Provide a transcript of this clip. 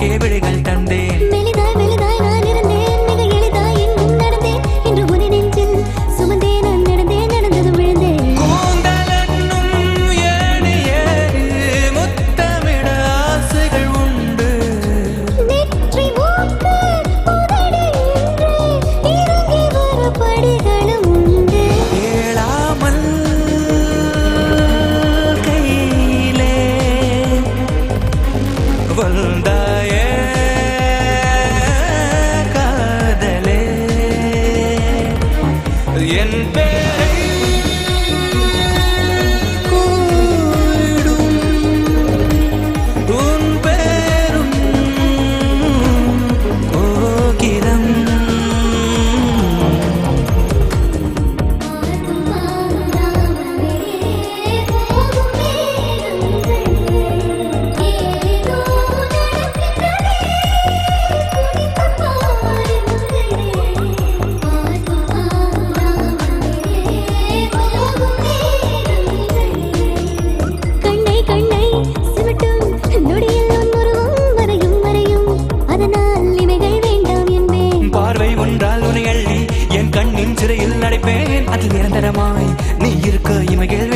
உனக்கே விழிகள் தந்தேன். மெலிதாய் மெலிதாய் நான் இருந்தேன், மிக எளிதாய் எங்கும் நடந்தேன். இன்று உன்னை நெஞ்சில் சுமந்தேன், நான் நடந்தேன், நடந்ததும் விழுந்தேன். கூந்தலென்னும் ஏணியேறி முத்தமிட ஆசைகள் உண்டு. நெற்றி மூக்கு உதடு என்று இறங்கி வர படிகளும் உண்டு. கேளாமல் கையிலே வந்தாயே காதலே, என் பேரை கூடும் உன் பேரும் கோகிலம். கண்ணை கண்ணை சிமிட்டும் நொடியில் உன் உருவம் மறையும் மறையும், அதனால் இவைகள் வேண்டாம் என்பேன். பார்வை ஒன்றால் உன்னை அள்ளி என் கண்ணின் சிறையில் நடைப்பேன். அதில் நிரந்தரமாய் நீ இருக்க இமைகள்